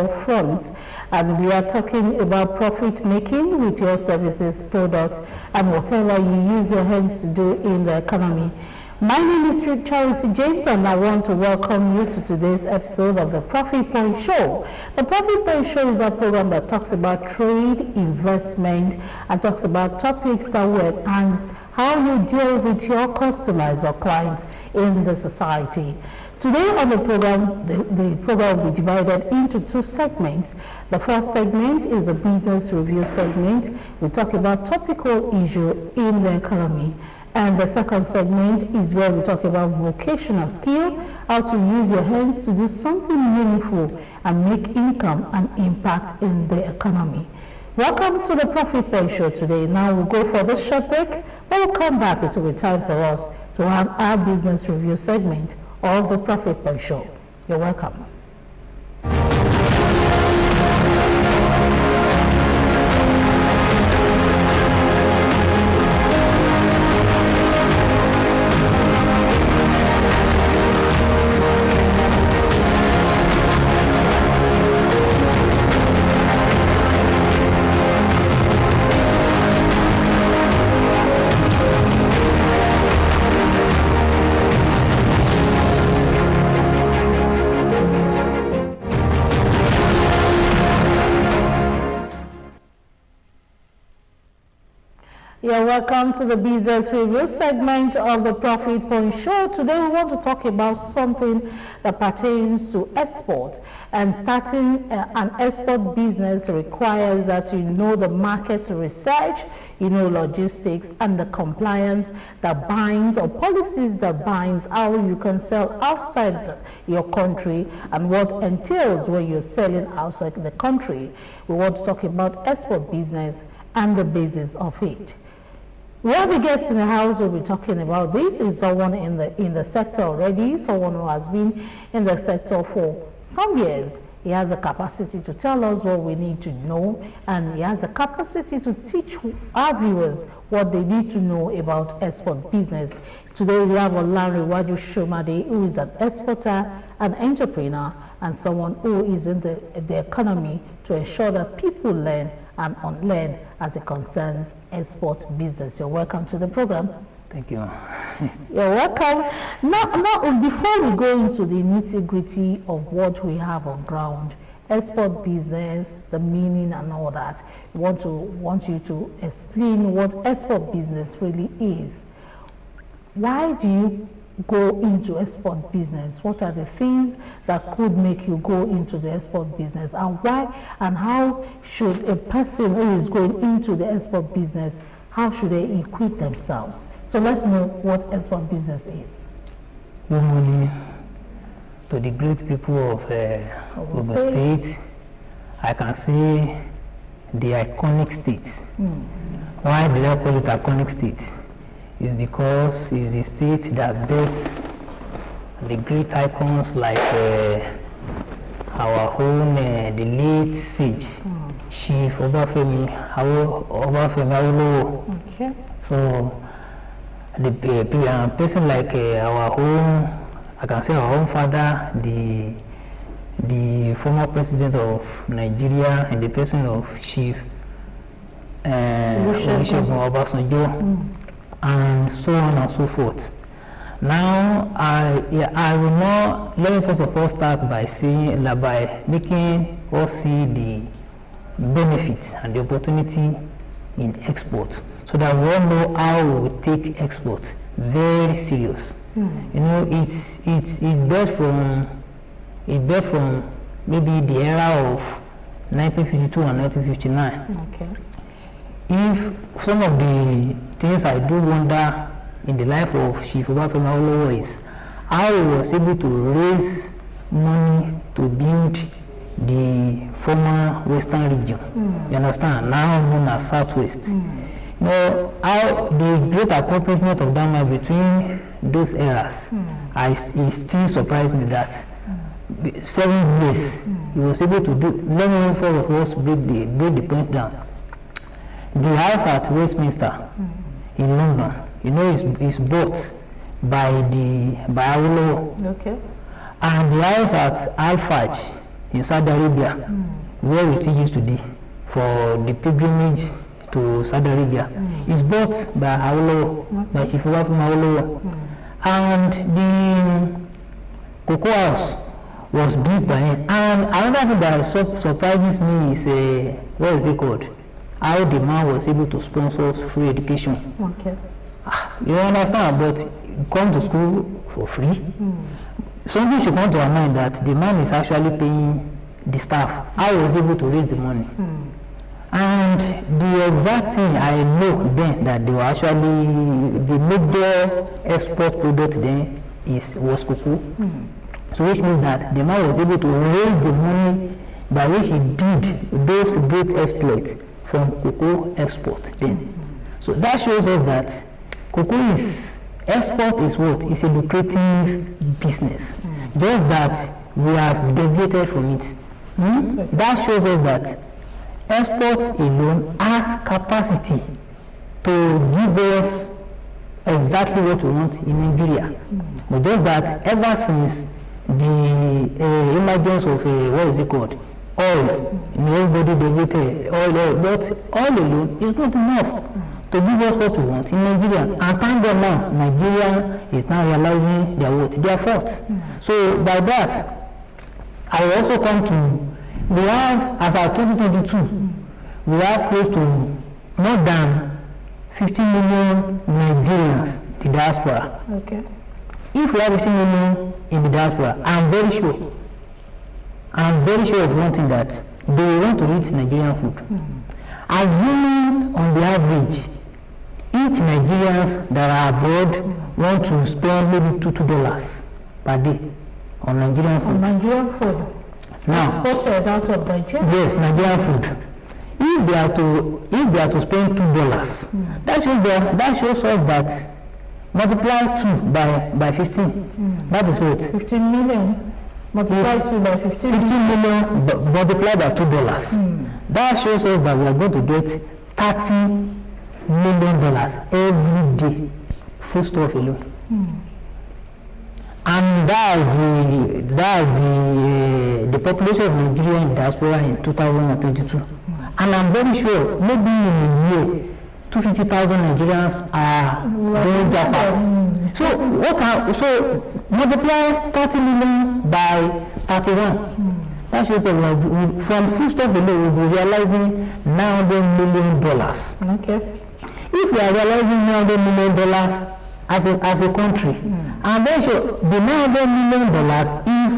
all fronts. And we are talking about profit making with your services, products, and whatever you use your hands to do in the economy. My name is Charity James, and I want to welcome you to today's episode of the Profit Point Show. The Profit Point Show is a program that talks about trade, investment, and talks about topics that will enhance how you deal with your customers or clients in the society. Today on the program, the program will be divided into two segments. The first segment is a business review segment. We talk about topical issue in the economy. And the second segment is where we talk about vocational skill, how to use your hands to do something meaningful and make income and impact in the economy. Welcome to the Profit Point Show today. Now we'll go for this short break, but we'll come back. It will be time for us to have our business review segment of the Profit Point Show. You're welcome. Yeah, welcome to the Business Review segment of the Profit Point Show. Today we want to talk about something that pertains to export. And starting an export business requires that you know the market research, you know logistics, and the compliance that binds, or policies that binds how you can sell outside your country and what entails when you're selling outside the country. We want to talk about export business and the basis of it. We have a guest in the house who will be talking about this. Is someone in the sector already, someone who has been in the sector for some years. He has the capacity to tell us what we need to know, and he has the capacity to teach our viewers what they need to know about export business. Today we have Olanrewaju Shomade, who is an exporter, an entrepreneur, and someone who is in the economy to ensure that people learn and unlearn as it concerns export business. You're welcome to the program. Thank you. You're welcome. Now, before we go into the nitty-gritty of what we have on ground, export business, the meaning and all that, we want you to explain what export business really is. Why do you go into export business? What are the things that could make you go into the export business, and why and how should a person who is going into the export business, how should they equip themselves? So let's know what export business is. Good morning to the great people of Ogun State. I can say the iconic state. Why do I call it iconic state? Is because it's a state that births the great icons like our own, the late sage, Chief Obafemi Awolowo. Okay. So the person like our own, I can say our own father, the former president of Nigeria, and the person of Chief Olusegun Obasanjo. And so on and so forth. Now, I will now, let me first of all start by making us see the benefits and the opportunity in exports, so that we all know how we take exports very serious. You know, it birthed from maybe the era of 1952 and 1959. Okay. If some of the things I do wonder in the life of Chief Obafemi Awolowo is how he was able to raise money to build the former Western region. You understand? Now known as Southwest. You know, how the great accomplishment of that man between those eras, it still surprised me that 7 years he was able to do. Let me first of all break the point down. The house at Westminster in London, you know, is bought by Awolowo. Okay. And the house at Alfaj in Saudi Arabia, where we still used to be for the pilgrimage to Saudi Arabia. It's bought by Awolowo, by Chief Obafemi Awolowo. And the cocoa house was built by him. And another thing that surprises me is, what is it called? How the man was able to sponsor free education. Okay. You understand? But come to school for free. Something should come to our mind that the man is actually paying the staff. I was able to raise the money. And the exact thing I know then that they were actually, the major export product then was cocoa. So which means that the man was able to raise the money by which he did those great exploits from cocoa export then. So that shows us that cocoa export is what? It's a lucrative business. Just that we have deviated from it. That shows us that export alone has capacity to give us exactly what we want in Nigeria. But just that ever since the emergence of what is it called? Oil. Everybody debated oil, but oil alone is not enough to give us what we want in Nigeria. And thank God now, Nigeria is now realizing their faults. So by that, I will also come to, we have, as of 2022, we have close to more than 15 million Nigerians, the diaspora. Okay. If we have 15 million in the diaspora, I'm very sure of one thing, that they want to eat Nigerian food. Assuming on the average, each Nigerians that are abroad want to spend maybe $2 per day on Nigerian food. On Nigerian food. Now, exported out of Nigeria. Yes, Nigerian food. If they are to spend $2, that shows us that multiply 2 by 15. That is what? 15 million. Multiply 2 by 15. 15 million multiplied by $2. That shows us that we are going to get $30 million every day, full stuff alone. And that's the population of Nigeria in diaspora in 2022. And I'm very sure maybe in a year 250,000 Nigerians are going Japan. So multiply 30 million by 31. That shows that from food stuff alone we'll be realizing $900 million. Okay. If we are realizing $900 million as a country, and then so the $900 million, if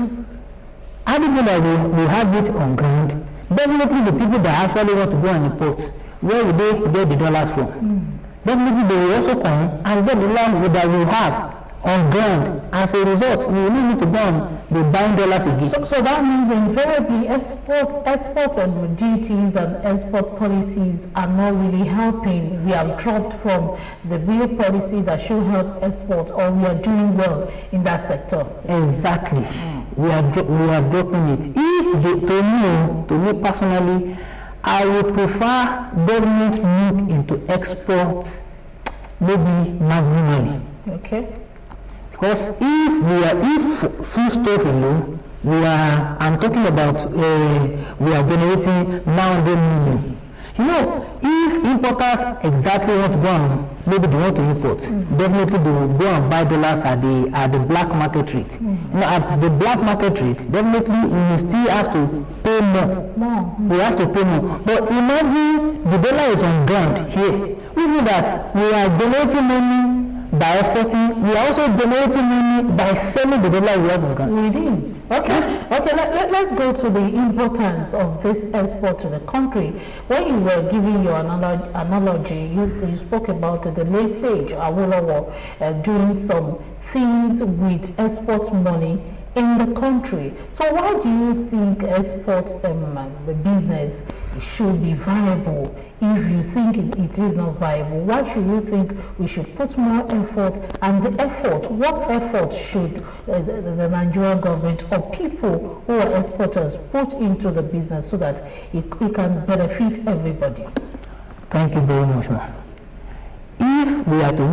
other people that we have it on ground, definitely the people that actually want to go and import, where will they get the dollars from? Definitely they will also come and get the land that we have on ground. As a result, we will need to go and be buying dollars again. So that means invariably export and duties and export policies are not really helping. We have dropped from the real policy that should help export, or we are doing well in that sector. Exactly. We are dropping it. To me personally, I would prefer government look into exports maybe maximally. Okay. Because if food stuff alone, I'm talking about we are generating 900 million. You know, if importers exactly want to go and maybe they want to import, definitely they will go and buy dollars at the black market rate. You know, at the black market rate, definitely we still have to pay more. We have to pay more. But imagine the dollar is on ground here. We know that we are generating money by exporting. We are also generating money by selling the dollar we have on ground. We do. Okay. Let's go to the importance of this export to the country. When you were giving your analogy, you spoke about the late stage Awolowo doing some things with export money in the country. So why do you think export business should be viable? If you think it is not viable, why should you think we should put more effort? And the effort, what effort should the Nigerian government or people who are exporters put into the business so that it can benefit everybody? Thank you very much, ma'am. If we are to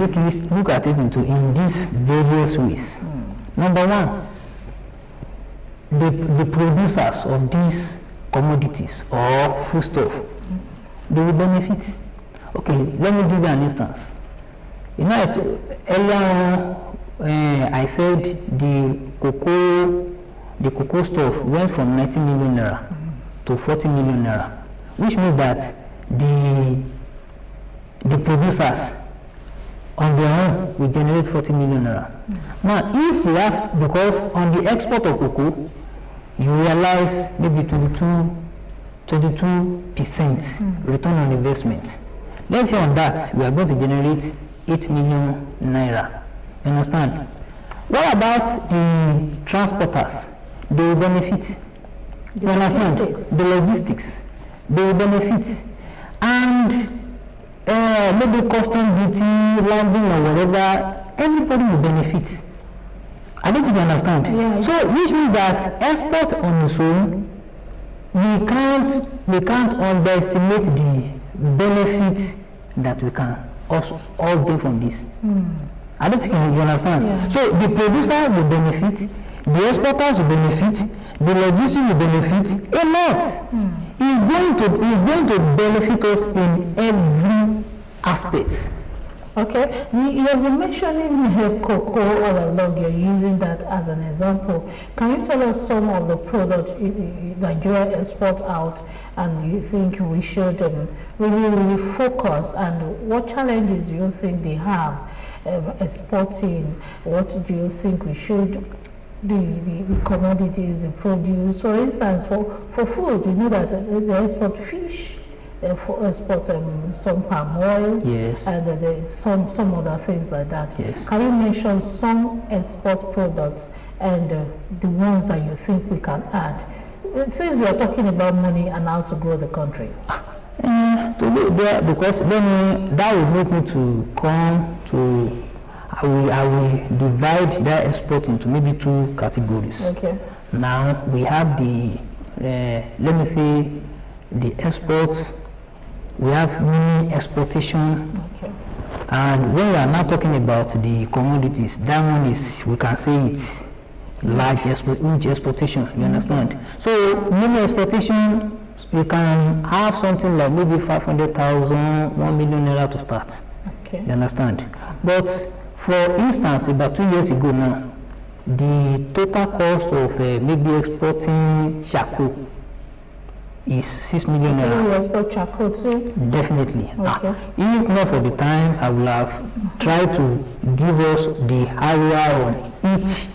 look at it in these various ways, number one, the producers of these commodities or foodstuff, they will benefit. Okay, let me give you an instance. You know, earlier I said the cocoa stuff went from 90 million naira to 40 million naira, which means that the producers on their own will generate 40 million naira. Now, if we have, because on the export of cocoa, you realize maybe 22% return on investment. Let's say on that, we are going to generate 8 million naira. You understand? What about the transporters? They will benefit. You understand? The logistics, they will benefit. And maybe custom duty, landing or whatever, everybody will benefit. I don't think you understand. Yeah, so which means that export on its own, we can't underestimate the benefit that we can also all gain from this. I don't think you understand. Yeah. So the producer will benefit, the exporters will benefit, the logistics will benefit a lot. It's going to benefit us in every aspect. Okay, you have been mentioning cocoa all along. You're using that as an example. Can you tell us some of the products Nigeria export out, and you think we should really focus, and what challenges do you think they have exporting? What do you think we should? The commodities, the produce, for instance, for food, we know that they export fish. Export some palm oil, yes, and some other things like that. Yes. Can you mention some export products and the ones that you think we can add? Since we are talking about money and how to grow the country. To be there, because then that will make me to come to. I will divide that export into maybe two categories. Okay. Now we have the let me say the exports. We have mini exportation, Okay. and when we are now talking about the commodities, that one is, we can say it's large huge exportation, you understand? So mini exportation, you can have something like maybe 500,000, 1 million naira to start, Okay. you understand? But for instance, about 2 years ago now, the total cost of maybe exporting charcoal is 6 million naira. You export charcoal too? Definitely. Okay. If not for the time, I will have tried to give us the area on each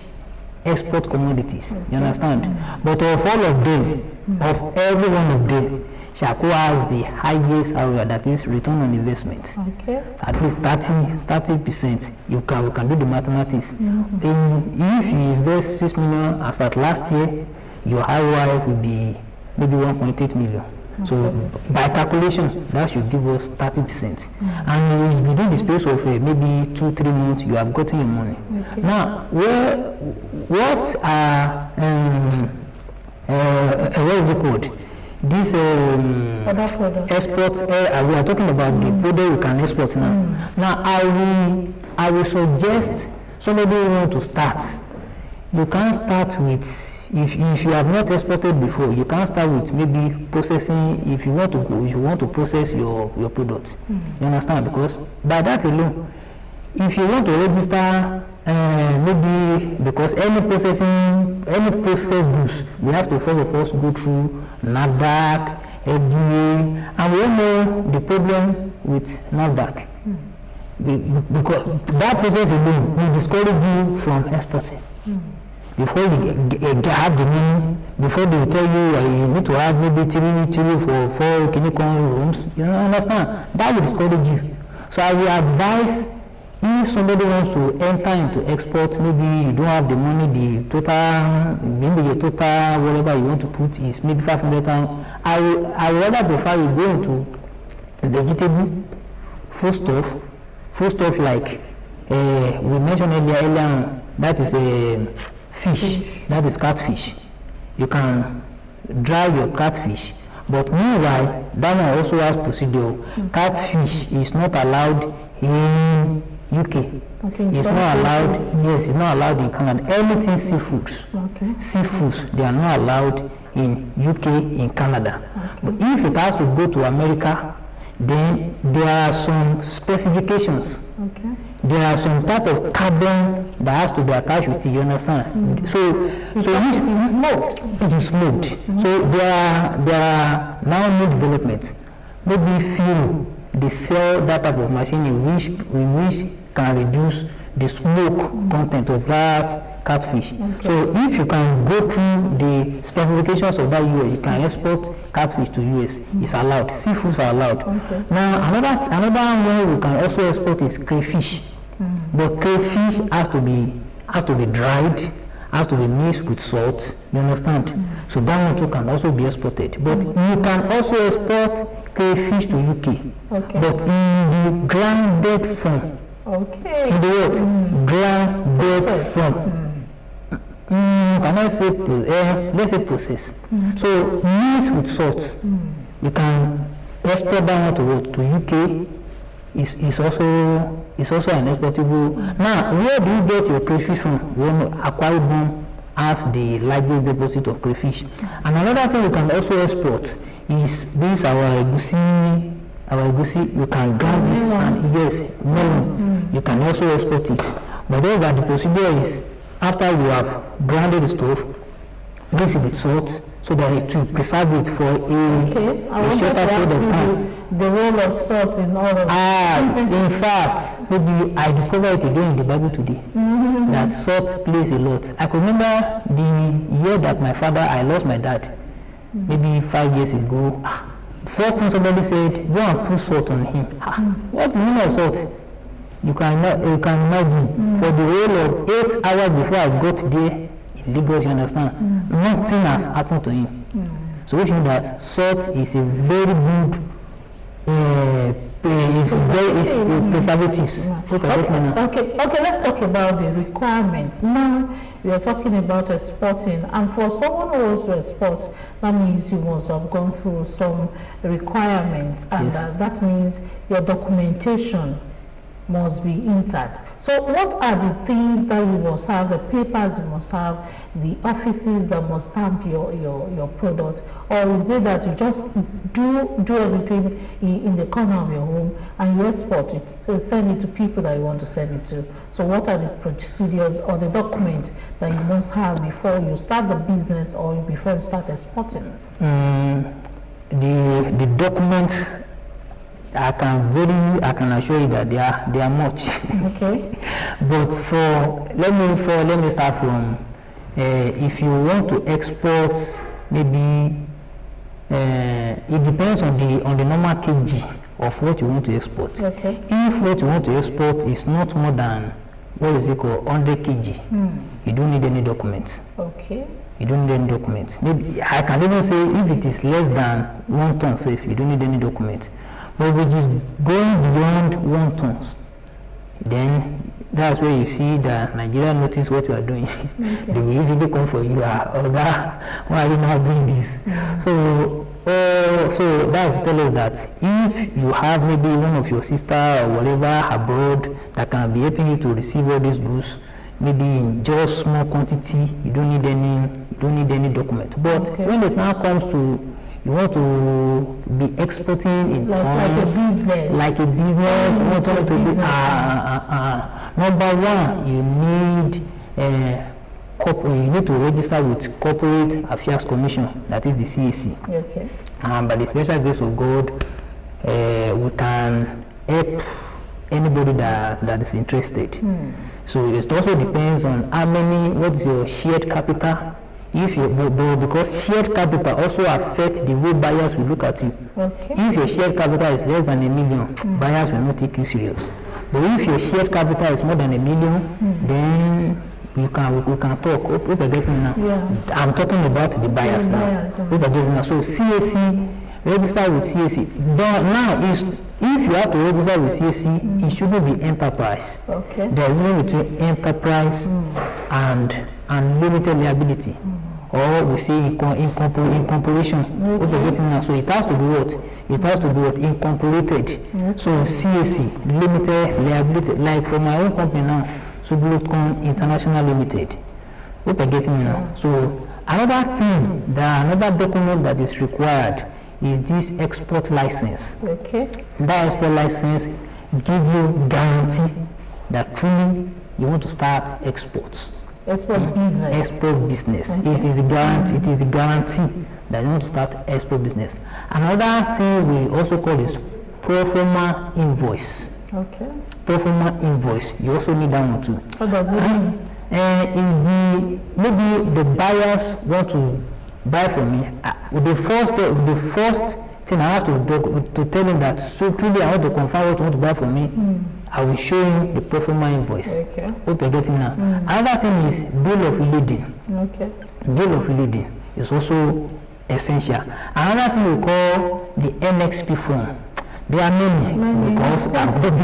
export commodities. You understand? But of all of them, of every one of them, charcoal has the highest area, that is return on investment. Okay. At least 30%. We can do the mathematics. If you invest 6 million as at last year, your ROI will be maybe 1.8 million. So by calculation, that should give us 30%. And it's within the space of maybe 2-3 months, you have gotten your money. Okay. Now, what are what is it called? This exports. We are talking about the product we can export now. Now, I will suggest somebody who want to start. You can start with. If you have not exported before, you can start with maybe processing. If you want to process your products, you understand? Because by that alone, if you want to register, maybe because any processed goods, we have to first of all go through NAFDAC, FDA, and we all know the problem with NAFDAC. Because that process alone will discourage you from exporting. Before you have the money, before they will tell you you need to have maybe 3 for 4 clinical rooms, you understand? That will discourage you. So I will advise, if somebody wants to enter into export, maybe you don't have the money, maybe your total whatever you want to put is maybe 500,000. I would rather prefer you go into vegetable, foodstuff like we mentioned earlier, that is a fish, that is catfish. You can dry your catfish, but meanwhile, that one also has procedure. Catfish is not allowed in UK. Okay. It's not allowed. Yes, it's not allowed in Canada. Anything seafoods. Okay. Seafoods, they are not allowed in UK, in Canada. But if it has to go to America, then there are some specifications. Okay. There are some type of carbon that has to be attached with it, you understand? So it is smoked. It is smoked. So there are now new developments. Maybe few they sell that type of machine in which can reduce the smoke content of that catfish. Okay. So if you can go through the specifications of that US, you can export catfish to US. It's allowed. Seafoods are allowed. Okay. Now another one we can also export is crayfish. But crayfish has to be dried, has to be mixed with salt. You understand? So that one too can also be exported. But you can also export crayfish to UK. Okay. But in the grounded form. Okay. In the what? Grounded form. Can I say let's say process. So mixed with salt. You can export that one to UK. Is also an exportable. Now, where do you get your crayfish from? Akwa Ibom has the largest deposit of crayfish. And another thing you can also export is this our egusi. You can grind it, and yes, melon. You can also export it. But then the procedure is after you have grounded the stuff, mix it with salt, so that it will preserve it for a shorter period of time. The role of salt in all of in fact, maybe I discovered it again in the Bible today, that salt plays a lot. I could remember the year that I lost my dad, maybe 5 years ago. First thing somebody said, go and put salt on him. What's the meaning of salt? You can imagine, for the whole of 8 hours before I got there in Lagos, you understand, nothing has happened to him. So which means that salt is a very good preservatives. Okay, let's talk about the requirements. Now we are talking about exporting, and for someone who wants to export, that means you must have gone through some requirements, and that means your documentation must be intact. So what are the things that you must have, the papers you must have, the offices that must stamp your product? Or is it that you just do everything in the corner of your home and you export it, send it to people that you want to send it to? So what are the procedures or the documents that you must have before you start the business or before you start exporting? The documents, I can assure you that they are much. Okay. But let me start from if you want to export, maybe it depends on the normal kg of what you want to export. Okay. If what you want to export is not more than 100 kg, you don't need any documents. Okay. You don't need any documents. Maybe I can even say if it is less than 1 ton safe, you don't need any documents. But if it is going beyond 1 ton, then that's where you see that Nigeria notice what you are doing. Okay. They will easily come for you. Why are you not doing this? So that's to tell us that if you have maybe one of your sister or whatever abroad that can be helping you to receive all these goods, maybe in just small quantity, you don't need any document. But when it now comes to you want to be exporting in tons, like a business, number one, you need to register with Corporate Affairs Commission, that is the CAC. Okay. By the special grace of God, we can help anybody that is interested. So it also depends on what is your shared capital. Because shared capital also affects the way buyers will look at you. Okay. If your shared capital is less than $1 million, buyers will not take you serious. But if your shared capital is more than $1 million, then we can talk. Hope you're getting me now. Yeah. I'm talking about the buyers now. Hope you're getting now. So CAC, register with CAC. But now if you have to register with CAC, it shouldn't be enterprise. Okay. There is no between enterprise and limited liability. or we say incorporation. Okay. What you're getting now. So it has to be what? It has to be what? Incorporated. Okay. So CAC, limited liability, like for my own company now, Sublocon International Limited. What you're getting me now. So another thing, another document that is required is this export license. Okay. That export license gives you guarantee that truly you want to start exports. Export business. Export business. Okay. It is a guarantee. It is a guarantee that you want to start export business. Another thing we also call is pro forma invoice. Okay. Pro forma invoice. You also need that one too. What does it mean? Is maybe the buyers want to buy from me. The first thing I have to tell him that so truly I want to confirm what you want to buy from me. I will show him the pro forma invoice. Okay. Hope you're getting now. Another thing is bill of lading. Okay. Bill of lading is also essential. Another thing we call the NXP form. There are many because I will not be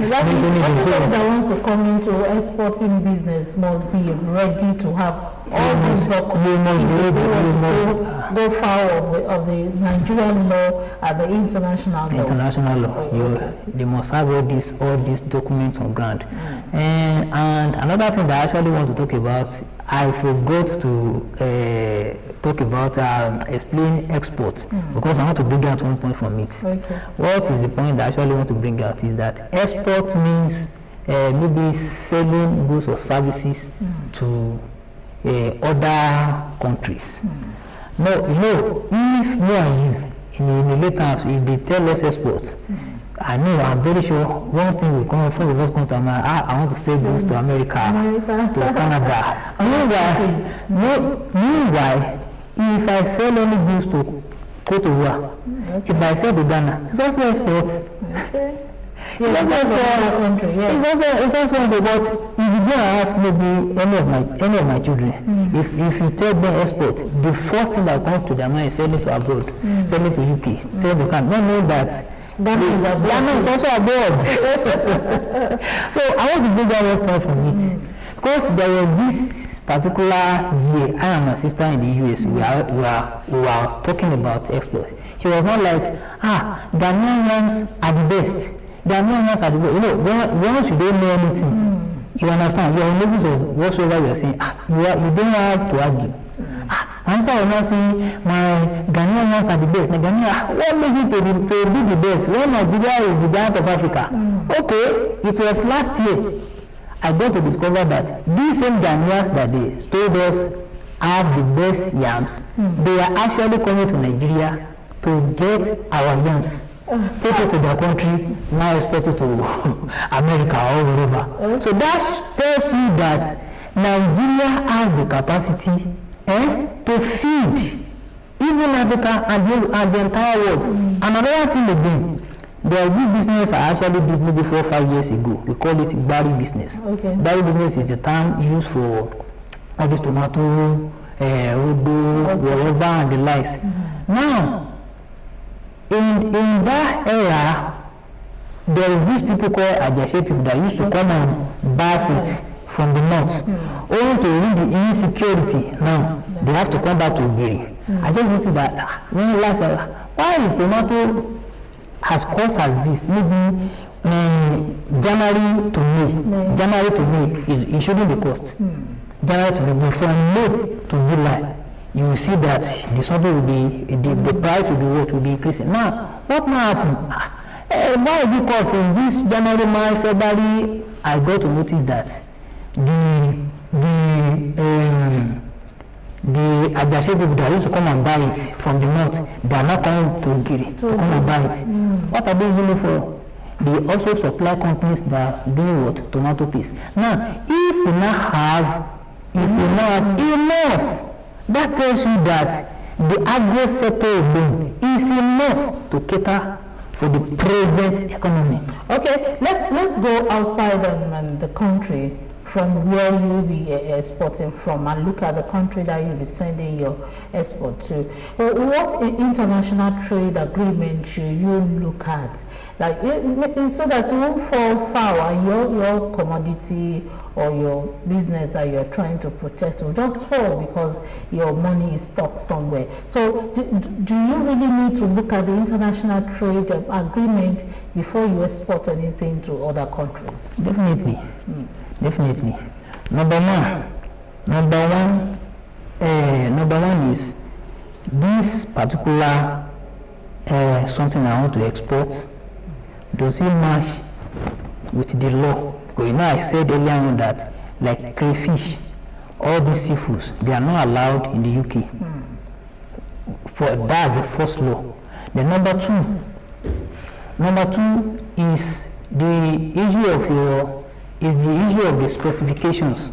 Everybody that wants to come into exporting business must be ready to have all these documents. Go foul of the Nigerian law and the international law. International law. Okay. They must have all these documents on ground. And another thing that I actually want to talk about, I forgot to talk about explain export because I want to bring out one point from it. Okay. What is the point that I actually want to bring out is that export means maybe selling goods or services to other countries. No, if me and you in the later if they tell us exports, I know, I'm very sure one thing will come first of us come to America. I want to sell goods to America, to Canada. Meanwhile, if I sell any goods to Cote d'Ivoire, if I sell to Ghana, it's also export. Okay. It's also export, but if you go and ask maybe any of my children, if you tell them export, the first thing that comes to their mind is selling to abroad, selling to UK, selling to Canada. Not knowing that Ghana is also abroad. So I want to bring that one point from it because there was this particular year, I and my sister in the US, we were talking about export. She was not like, Ghanaians are the best. Ghanaians are the best. Once you don't know anything, you understand, you're in levels of whatsoever you're saying, you don't have to argue. And so I'm not saying my Ghanaians are the best. What makes it to be the best when Nigeria is the giant of Africa? Okay, it was last year I got to discover that these same Ghanaians that they told us have the best yams, they are actually coming to Nigeria to get our yams, take it to their country, now expect it to America or wherever. So that tells you that Nigeria has the capacity to feed even Africa and the entire world. Another thing again, there is this business I actually did maybe 4 or 5 years ago. We call it berry business. Okay. Berry business is the term used for all this tomato, rodo, whatever and the likes. Now, in that era, there is these people called Ajase people that used to come and buy it from the north. Owing to the insecurity, now they have to come back to Giri. I just noticed that when last why is tomato has cost as this? Maybe January to May. January to May it shouldn't be cost. January to May, from May to July, you will see that the something will be the price will be increasing. Now, what will happen? Why is it cost in this January, March, February? I got to notice that the Ajase people that used to come and buy it from the north, they are not coming to Giri to come and buy it. What are they using for? They also supply companies that are doing what? Tomato paste. Now, if you not have enough, that tells you that the agro sector alone is enough to cater for the present economy. Okay, let's go outside the country from where you'll be exporting from, and look at the country that you'll be sending your export to. What international trade agreement should you look at, like so that you won't fall foul and your commodity or your business that you're trying to protect will just fall because your money is stuck somewhere? So do you really need to look at the international trade agreement before you export anything to other countries? Definitely. Definitely. Number one is this particular something I want to export. Does it match with the law? Because I said earlier on that, like crayfish, all these seafoods, they are not allowed in the UK. For that's the first law. The number two is the issue of the specifications.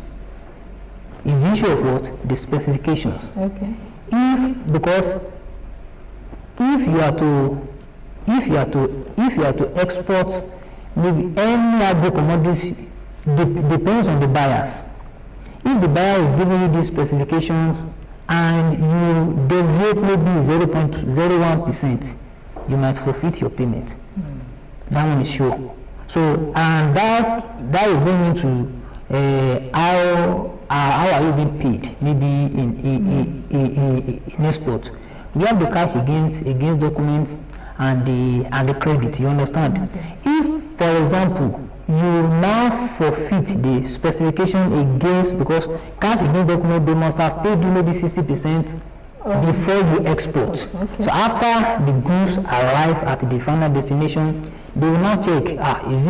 Is the issue of what? The specifications. Okay. Because if you are to export maybe any agro commodities, depends on the buyers. If the buyer is giving you these specifications and you deviate maybe 0.01%, you might forfeit your payment. That one is sure. So, and that will bring into how are you being paid? Maybe in export, we have the cash against documents and the credit. You understand? Okay. If, for example, you now forfeit the specification against, because cash against document, they must have paid you maybe 60%. Before you export. Okay. So after the goods arrive at the final destination, they will now check, is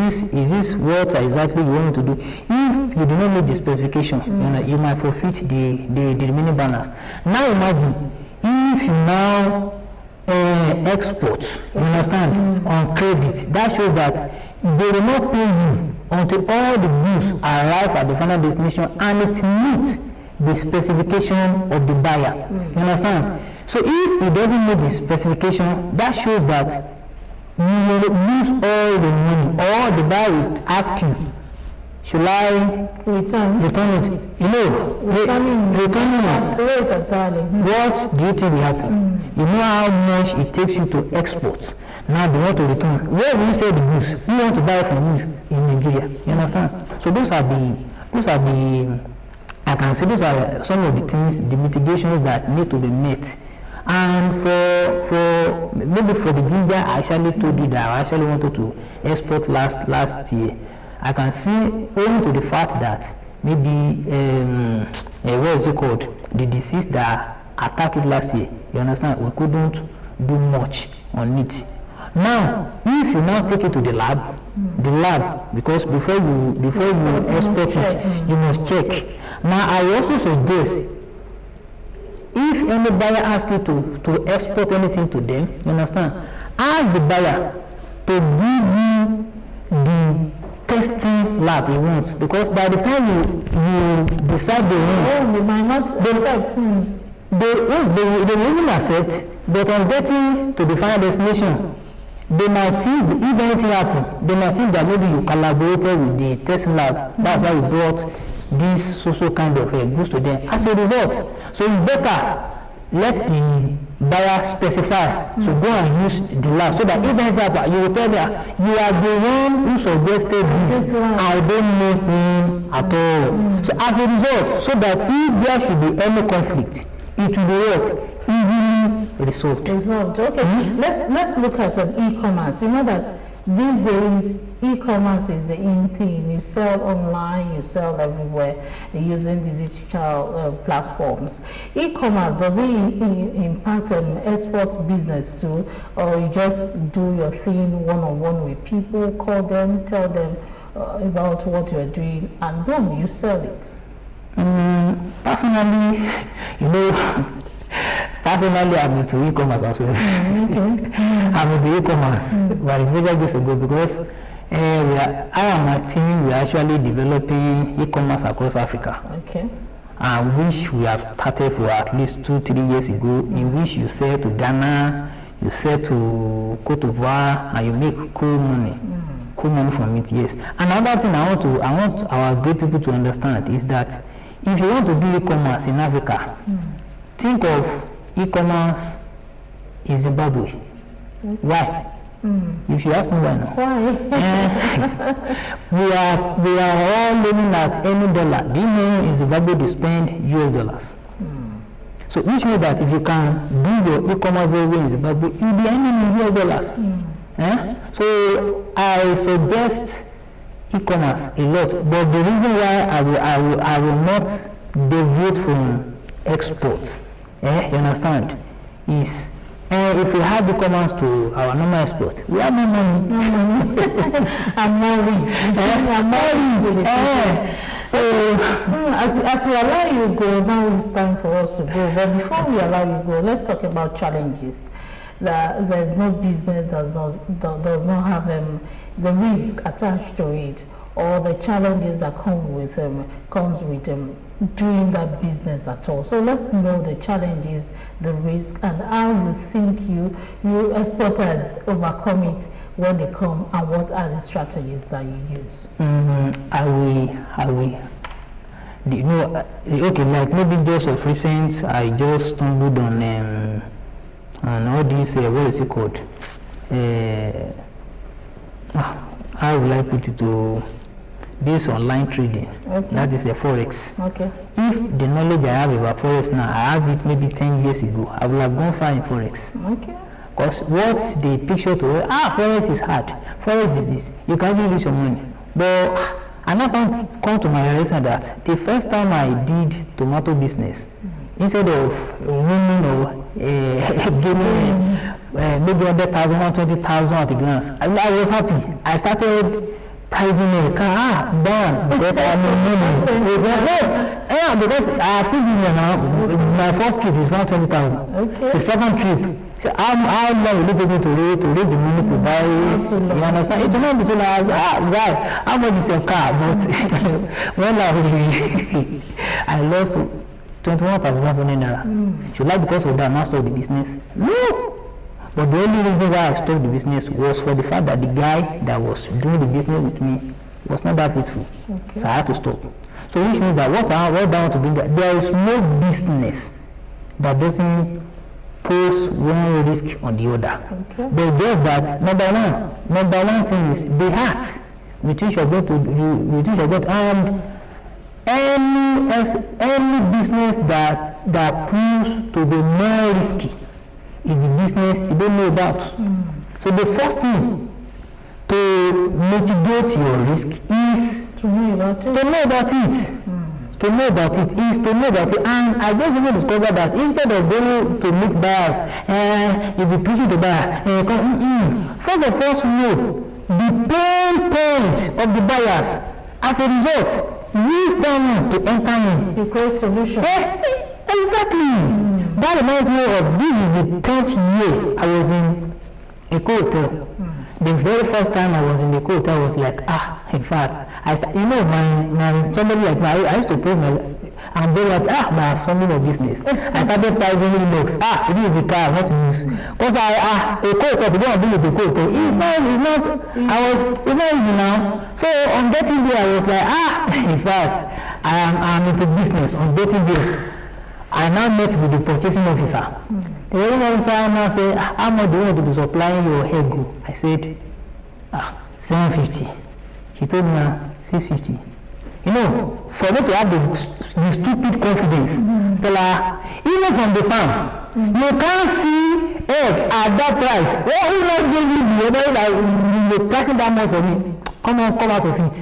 this what exactly you want to do? If you do not meet the specification, you might forfeit the remaining balance. Now imagine if you now export, you understand, on credit, that shows that they will not pay you until all the goods arrive at the final destination and it meets the specification of the buyer. You understand? So if it doesn't meet the specification, that shows that you will lose all the money, or the buyer will ask you, should I return it? You know, returning it. What do you think will happen? You know how much it takes you to export. Now they want to return. Where will you sell the goods? You want to buy it from you in Nigeria. You understand? So those are the I can say those are some of the things, the mitigations that need to be met. And for maybe for the ginger, I actually told you that I actually wanted to export last year. I can see owing to the fact that maybe what is it called? The disease that attacked it last year. You understand? We couldn't do much on it. Now, if you now take it to the lab, because before you export it, you must check. Now, I also suggest, if any buyer asks you to export anything to them, you understand, ask the buyer to give you the testing lab he wants, because by the time you decide they might not accept. They will even accept, but on getting to the final destination, they might think, if anything happens, they might think that maybe you collaborated with the testing lab. That's why you brought this social kind of goods to them. As a result, so it's better let the buyer specify. So go and use the lab, so that if anything happens, you will tell them you are the one who suggested this. I don't know him at all. So as a result, so that if there should be any conflict, it will be what? Easily resolved. Okay. Let's look at e-commerce. You know that these days e-commerce is the in thing. You sell online, you sell everywhere using the digital platforms. E-commerce, does it impact export business too, or you just do your thing one-on-one with people, call them, tell them about what you're doing, and boom, you sell it? Personally, I'm into e-commerce as well. Okay. I'm into e-commerce, but it's many years ago, because I and my team, we are actually developing e-commerce across Africa. Okay. Which we have started for at least 2-3 years ago, in which you sell to Ghana, you sell to Cote d'Ivoire, and you make cool money. pull money from it, yes. Another thing I want our great people to understand is that if you want to do e-commerce in Africa, think of e-commerce in Zimbabwe. Why? You should ask me why now. Why? we are all living at any dollar. Do you know in Zimbabwe they spend US dollars? So which means that if you can do your e-commerce very well in Zimbabwe, you'll be earning in US dollars. So I suggest e-commerce a lot, but the reason why I will not deviate from exports, you understand, is if we have e-commerce to our normal export, we have no money. I'm more rich. So as we allow you go, now it's time for us to go. But before we allow you go, let's talk about challenges. There's no business does not have the risk attached to it, or the challenges that comes with doing that business at all. So let's know the challenges, the risk, and how you think you exporters overcome it when they come, and what are the strategies that you use. I will. You know, okay, like maybe just of recent, I just stumbled on all these, what is it called? How will I put it to this online trading? Okay. That is a forex. Okay. If the knowledge I have about forex now, I have it maybe 10 years ago, I would have gone far in forex. Okay. Because what they picture to forex is hard. Forex is this. You can even lose your money. But I now come to my realization that the first time I did tomato business, instead of winning or gaining maybe 100,000, 120,000 at a glance, I was happy. I started pricing a car down because I mean, because I have seen this now. My first trip is 120,000. Okay. So second trip. So how long will it take me to raise the money to buy? You understand? It's not between us. Right. How much is your car? But when I lost 21,500 naira. Should I, because of that, now stop the business? No. But the only reason why I stopped the business was for the fact that the guy that was doing the business with me was not that faithful. Okay. So I had to stop. So which means that what I want to bring, there is no business that doesn't pose one risk on the other. Okay. But just that number one thing is the heart with which you're going to and any business that proves to be more risky is the business you don't know about. So the first thing to mitigate your risk is to know about it. To know about it is to know about it. And I just even discovered that instead of going to meet buyers, you'll be preaching to buyers. First of all, know the pain point of the buyers. As a result, use them to enter in. You create solution. Exactly. That reminds me of, this is the 10th year I was in a hotel. The very first time I was in the hotel, I was like, in fact, my somebody like me, I used to pray and they were like, I have something of business. I started pricing Linux. This is the car I want to use. Because a hotel, to go and build a hotel, it's not easy now. So on getting there, I was like, in fact, I'm into business. On getting there, I now met with the purchasing officer. The purchasing officer now said, how much do you want to be supplying your ego? I said, 750. She told me 650. You know, for me to have the stupid confidence, tell her, even from the farm, you can't see egg at that price. What will not give you the other, like, you're pricing that much for me? Come out of it.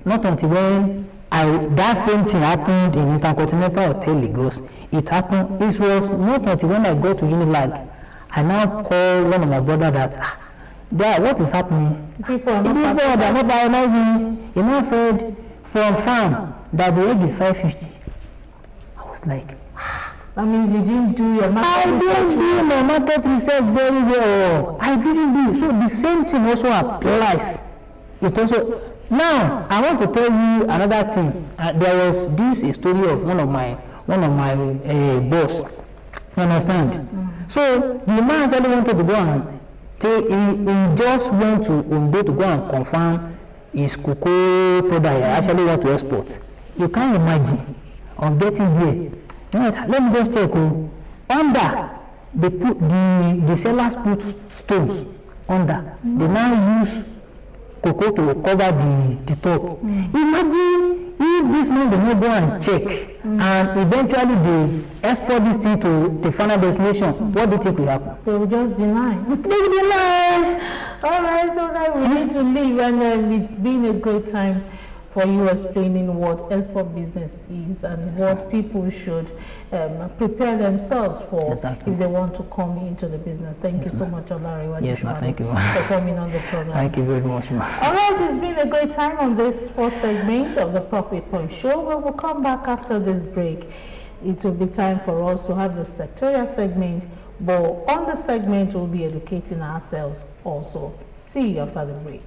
Not until when that same thing happened in Intercontinental Hotel Lagos. It happened. It was not until when I got to Unilag, I now call one of my brother that what is happening? People are not buying. He now said from farm that the egg is 550. I was like, that means you didn't do your market research. I didn't do my market research very well. I didn't do. So the same thing also applies. It also. Now, I want to tell you another thing. There was a story of one of my boss. You understand? So the man said he wanted to go and he just went to Ondo to go and confirm his cocoa product he actually want to export. You can't imagine on getting there. Let me just check. Under they put the sellers put stones under. They now use cocoa to cover the top. Imagine if this man does not go and check and eventually they export this thing to the final destination, what do you think will happen? They will just deny. They will deny. All right, we need to leave, and it's been a great time for you explaining what export business is and what people should prepare themselves for if they want to come into the business. Thank you so much, Olariwa. Yes, ma'am. Thank you, for coming on the program. Thank you very much, ma'am. All right, it's been a great time on this fourth segment of the Profit Point Show. We will come back after this break. It will be time for us to have the sectorial segment, but on the segment we'll be educating ourselves also. See you after the break.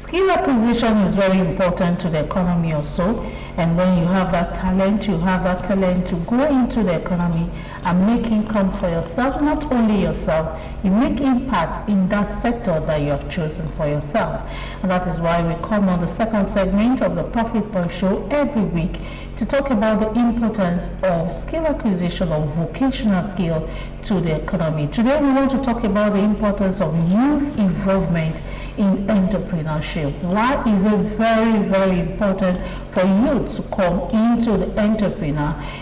Skill acquisition is very important to the economy also, and when you have that talent, to go into the economy and make income for yourself. Not only yourself, you make impact in that sector that you have chosen for yourself. And that is why we come on the second segment of the Profit Point Show every week to talk about the importance of skill acquisition, of vocational skill to the economy. Today we want to talk about the importance of youth involvement in entrepreneurship. Why is it very, very important for youth to come into the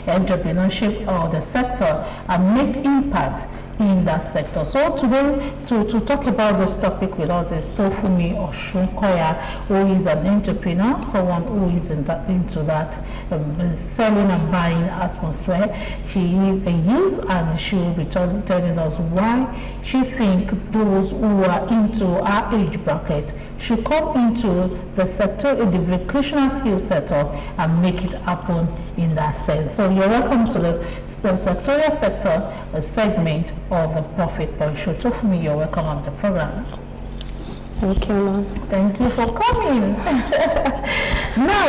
entrepreneurship or the sector and make impact in that sector? So today, to talk about this topic with us is Tofumi Oshunkoya, who is an entrepreneur, someone who is into that selling and buying atmosphere. She is a youth, and she will be telling us why she thinks those who are into our age bracket should come into the sector, in the vocational skill sector, and make it happen in that sense. So you're welcome to the sectorial sector segment of the Profit Point Show. Tofumi, you're welcome on the program. Thank you, ma'am. Thank you for coming. Now,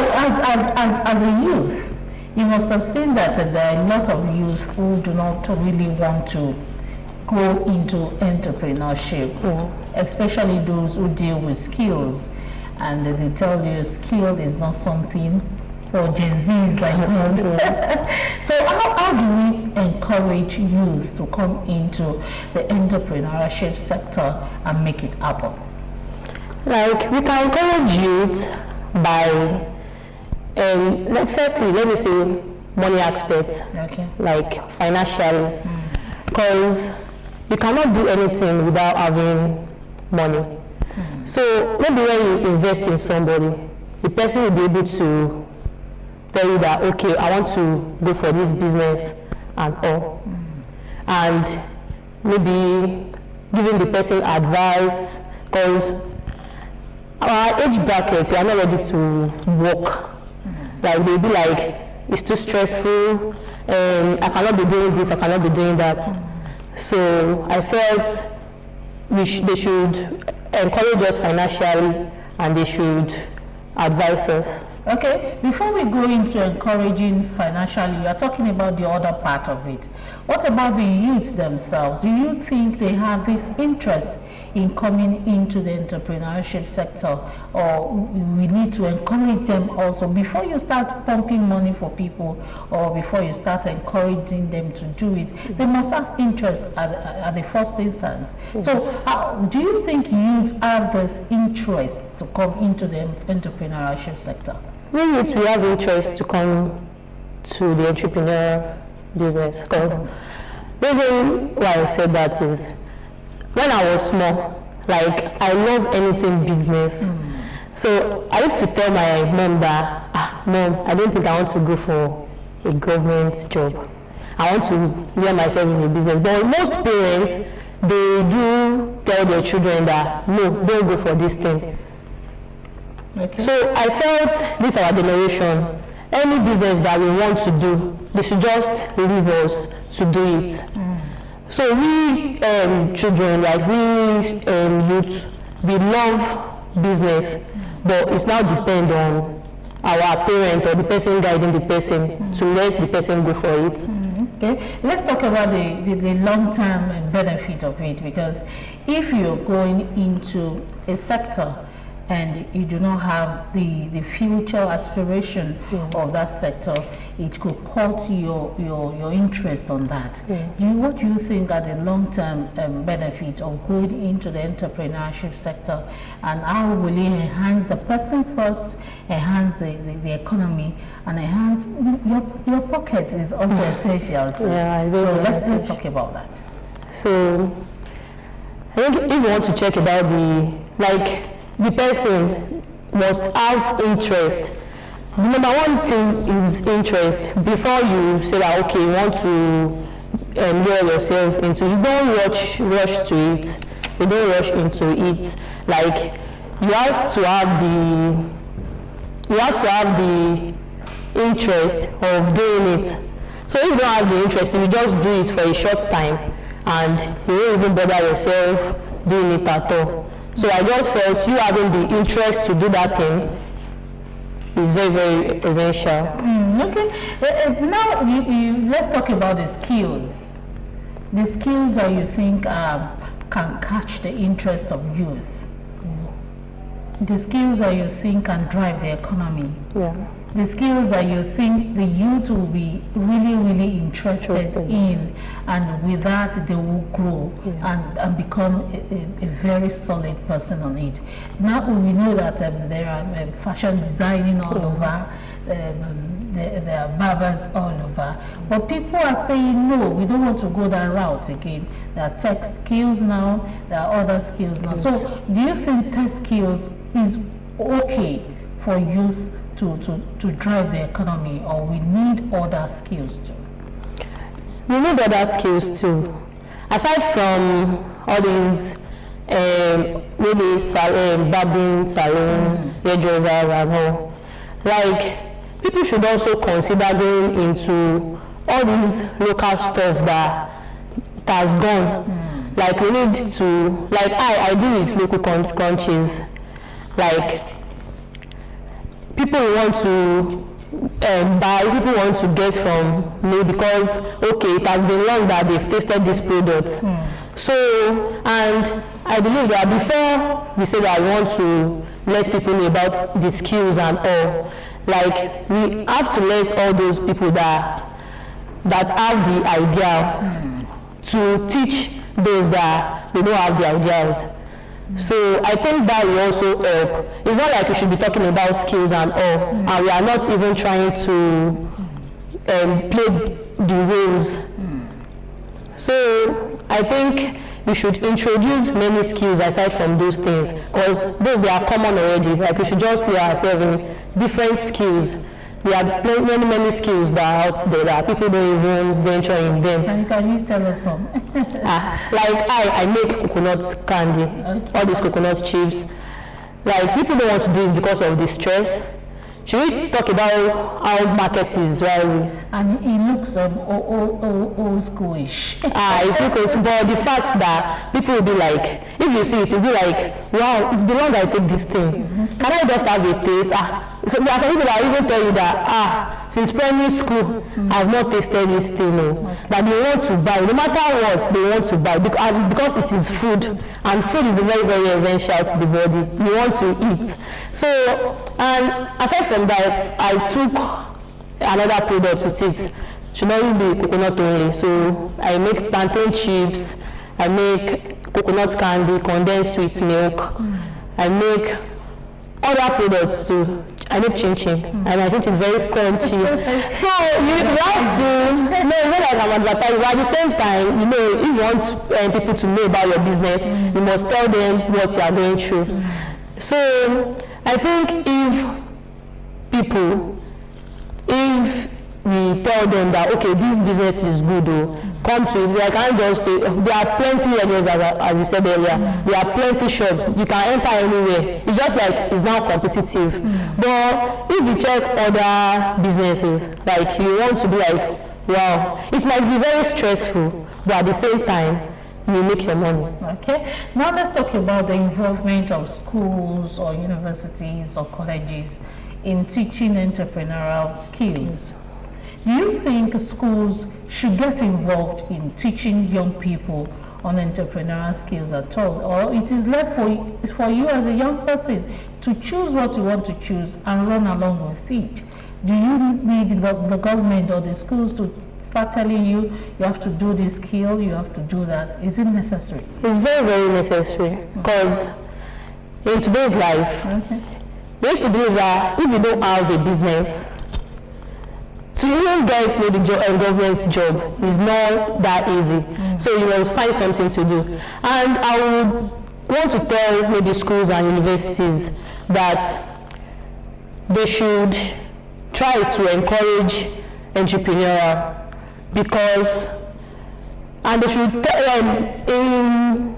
as a youth, you must have seen that there are a lot of youth who do not really want to go into entrepreneurship, especially those who deal with skills, and they tell you skill is not something for Gen Zs like us. So how do we encourage youth to come into the entrepreneurship sector and make it happen? Like, we can encourage youth by, let me say money aspects, like financially, because you cannot do anything without having money. So maybe when you invest in somebody, the person will be able to tell you that, okay, I want to go for this business and all. And maybe giving the person advice, because our age brackets, we are not ready to work. Like, they'll be like, it's too stressful, and I cannot be doing this, I cannot be doing that. So I felt they should encourage us financially and they should advise us. Okay, before we go into encouraging financially, you are talking about the other part of it. What about the youth themselves? Do you think they have this interest in coming into the entrepreneurship sector, or we need to encourage them also before you start pumping money for people, or before you start encouraging them to do it? They must have interest at the first instance. So do you think youth have this interest to come into the entrepreneurship sector? We have interest to come to the entrepreneur business, because the reason why I said that is when I was small, like I love anything business. So I used to tell my mom that, Mom, I don't think I want to go for a government job. I want to learn myself in a business. But most parents, they do tell their children that, no, don't go for this thing. Okay. So I felt this our generation, any business that we want to do, they should just leave us to do it. So we children, like we youth, we love business, but it's now depend on our parent or the person guiding the person to let the person go for it. Okay, let's talk about the long-term benefit of it, because if you're going into a sector and you do not have the future aspiration of that sector, it could cut your interest on that. What do you think are the long-term benefits of going into the entrepreneurship sector, and how will it enhance the person first, enhance the economy, and enhance your pocket is also essential too. So let's talk about that. So I think if you want to check about the person must have interest. The number one thing is interest. Before you say that, okay, you want to enroll yourself into it, you don't rush to it. You don't rush into it. Like you have to have the interest of doing it. So if you don't have the interest, you just do it for a short time, and you won't even bother yourself doing it at all. So I just felt you having the interest to do that thing is very, very essential. Okay. Now let's talk about the skills. The skills that you think can catch the interest of youth. The skills that you think can drive the economy. The skills that you think the youth will be really, really interested in, and with that they will grow and become a very solid person on it. Now we know that there are fashion designing all over, there are barbers all over, but people are saying no, we don't want to go that route again. There are tech skills now, there are other skills now. So do you think tech skills is okay for youth to drive the economy, or we need other skills too? We need other skills too. Aside from all these maybe barbing, salon, hairdressers and all, like people should also consider going into all these local stuff that has gone. Like we need to, like I do with local countries, like people want to buy, people want to get from me because, okay, it has been long that they've tasted this product. So, and I believe that before we say that we want to let people know about the skills and all, like we have to let all those people that have the idea to teach those that they don't have the ideas. So I think that will also help. It's not like we should be talking about skills and all, and we are not even trying to play the roles. So I think we should introduce many skills aside from those things, because those they are common already. Like we should just lay ourselves in different skills. There are many skills that are out there that people don't even venture in them. And can you tell us some? Like I make coconut candy, all these coconut chips. Like people don't want to do it because of the stress. should we talk about how market is rising? And he looks old schoolish. It's because, but the fact that people will be like, if you see it, you'll be like, wow, it's been long I take this thing. Can I just have a taste? There are some people that even tell you that, since primary school, I've not tasted this thing, that they want to buy, no matter what, they want to buy, because it is food, and food is very, very essential to the body. You want to eat. So, and aside from that, I took another product with it. Should not be coconut only. So I make plantain chips, I make coconut candy, condensed sweet milk, I make other products too. I make chin chin, and I think it's very crunchy. So you have to, not like I'm advertising, but at the same time, if you want people to know about your business, you must tell them what you are going through. So I think if we tell them that, okay, this business is good, come to it, I can't just say, there are plenty areas, as you said earlier, there are plenty shops, you can enter anywhere, it's just like, it's now competitive. But if you check other businesses, like you want to be like, wow, it might be very stressful, but at the same time, you make your money. Okay, now let's talk about the involvement of schools or universities or colleges in teaching entrepreneurial skills. Do you think schools should get involved in teaching young people on entrepreneurial skills at all, or it is left for you as a young person to choose what you want to choose and run along with it? Do you need the government or the schools to start telling you have to do this skill, you have to do that? Is it necessary? It's very, very necessary, because in today's life, we used to believe that if you don't have a business, to even get maybe a government job is not that easy. So you must find something to do. And I would want to tell maybe schools and universities that they should try to encourage entrepreneurial, because, and they should tell them in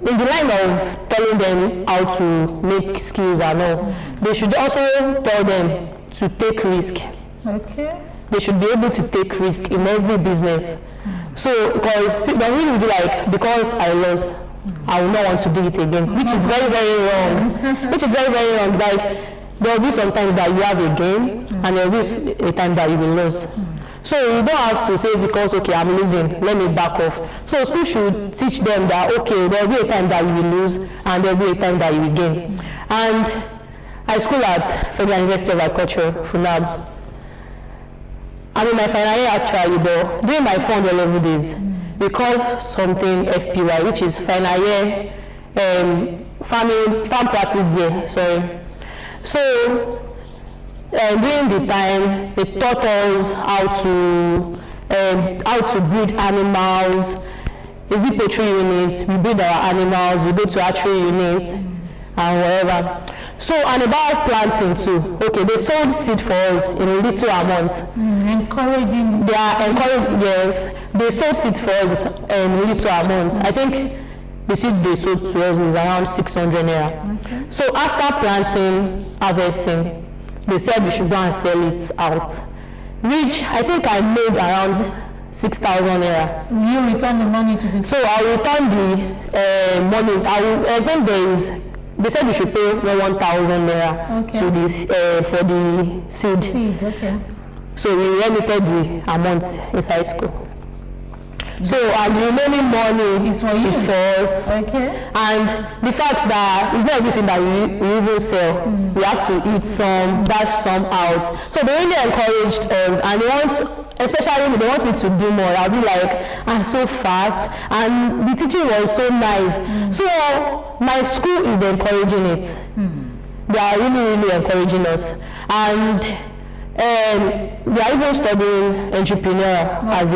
the line of telling them how to make skills and all, they should also tell them to take risk. Okay. They should be able to take risk in every business. So, because they will be like, because I lost, I will not want to do it again, which is very, very wrong. Which is very, very wrong. Like, there will be some times that you have a gain, and there will be a time that you will lose. So you don't have to say, because, okay, I'm losing, let me back off. So school should teach them that, okay, there will be a time that you will lose, and there will be a time that you will gain. And I school at Federal University of Agriculture, FUNAB. I'm in my final year actually, but during my 400 level days, we call something FPY, which is final year farm practice year, sorry. So during the time, they taught us how to breed animals. Is it poultry units? We breed our animals, we go to archery units and whatever. So, and about planting too. Okay, they sold seed for us in a little amount. Encouraging. They are encouraging, yes. They sold seed for us in a little amount. I think the seed they sold to us is around 600 naira. Okay. So after planting, harvesting, they said we should go and sell it out. Which I think I made around 6,000 naira. You return the money to the. So I will return the money. I think there is. They said we should pay 1,000 naira to this for the seed. Seed, okay. So we remitted the amount inside school. So and the remaining money is for us. Okay. And the fact that it's not everything that we even sell. We have to eat some, dash some out. So they really encouraged us, and they want, especially when they want me to do more. I'll be like, so fast, and the teaching was so nice. So my school is encouraging it. They are really, really encouraging us, and we are even studying entrepreneur as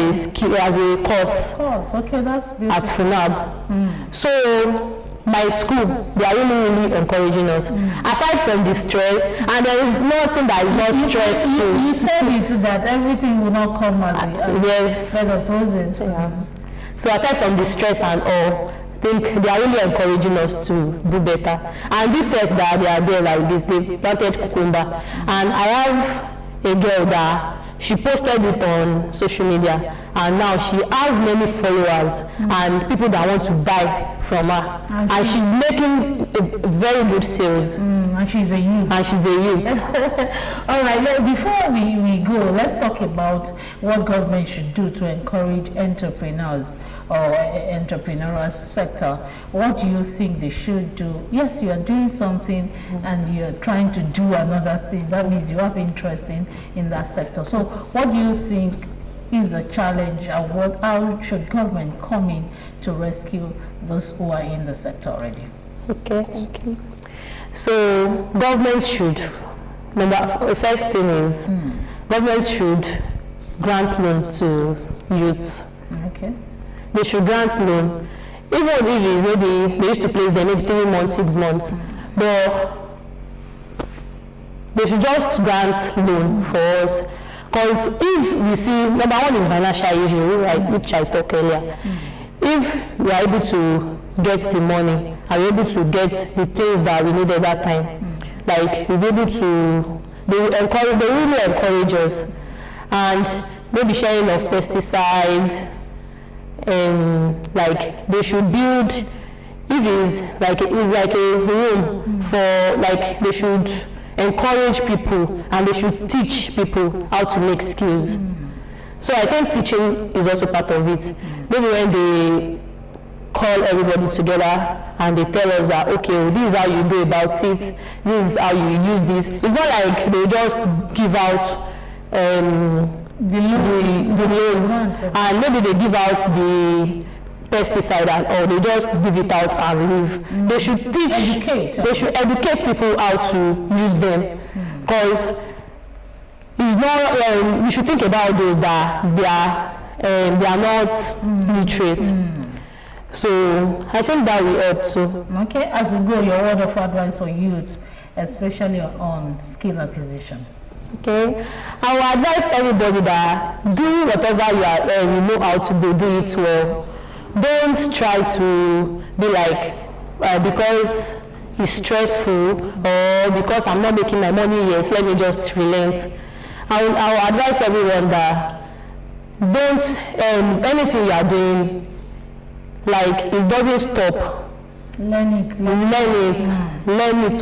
a course. Okay, that's beautiful. At FUNAB. So my school, they are really, really encouraging us. Aside from the stress, and there is nothing that is not stressful. You said it that everything will not come as yes. a process. Yeah. So aside from the stress and all, think they are really encouraging us to do better. And this set that they are there like this, they planted cucumber. And I have a girl that she posted it on social media, and now she has many followers and people that want to buy from her. And she's making a very good sales. And she's a youth. And she's a youth. All right, before we go, let's talk about what government should do to encourage entrepreneurs or entrepreneurial sector. What do you think they should do? Yes, you are doing something and you're trying to do another thing. That means you have interest in that sector. So what do you think is a challenge, and how should government come in to rescue those who are in the sector already? Okay, thank you. So government should, first thing is, government should grant loan to youths. Okay. They should grant loan, even if it's maybe they used to place them maybe 3 months, 6 months, but they should just grant loan for us. Because if we see, number one is financial issue, which I talked earlier. If we are able to get the money, are we able to get the things that we needed that time, like we'll be able to, they really encourage us, and maybe sharing of pesticides, like they should build, if it's like a room for, like they should encourage people and they should teach people how to make skills. So I think teaching is also part of it. Maybe when they call everybody together and they tell us that, okay, this is how you go about it, this is how you use this. It's not like they just give out the loans, and maybe they give out the pesticide or they just give it out and leave. They should teach, they should educate people how to use them, because it's not, we should think about those that they are not literate. So I think that will help too. Okay, as you go, your word of advice for youth, especially on skill acquisition. Okay, I will advise everybody that do whatever you know how to do it well. Don't try to be like, because it's stressful or because I'm not making my money, yes, let me just relent. I will advise everyone that don't, anything you are doing, like it doesn't stop. Learn it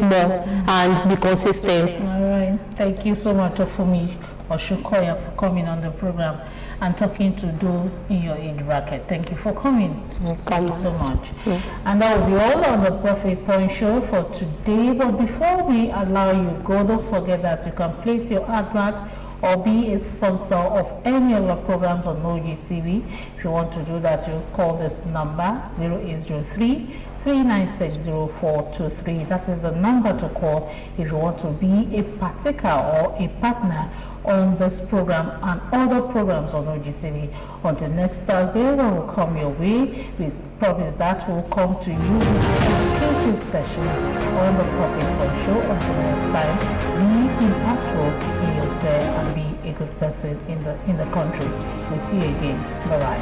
more and be consistent. All right, thank you so much, Ofumi Oshukoya, for coming on the program and talking to those in your age bracket. Thank you for coming. Thank you so much. Yes. And that will be all on the Profit Point Show for today. But before we allow you go, don't forget that you can place your advert or be a sponsor of any of the programs on OGTV. If you want to do that, you call this number 0803 3960423. That is the number to call if you want to be a partaker or a partner on this program and other programs on OGTV. Until next Thursday, we will come your way. We promise that will come to you with educative sessions on the Profit Point Show. Until next time, be impactful in your sphere and be a good person in the country. We'll see you again. Bye-bye.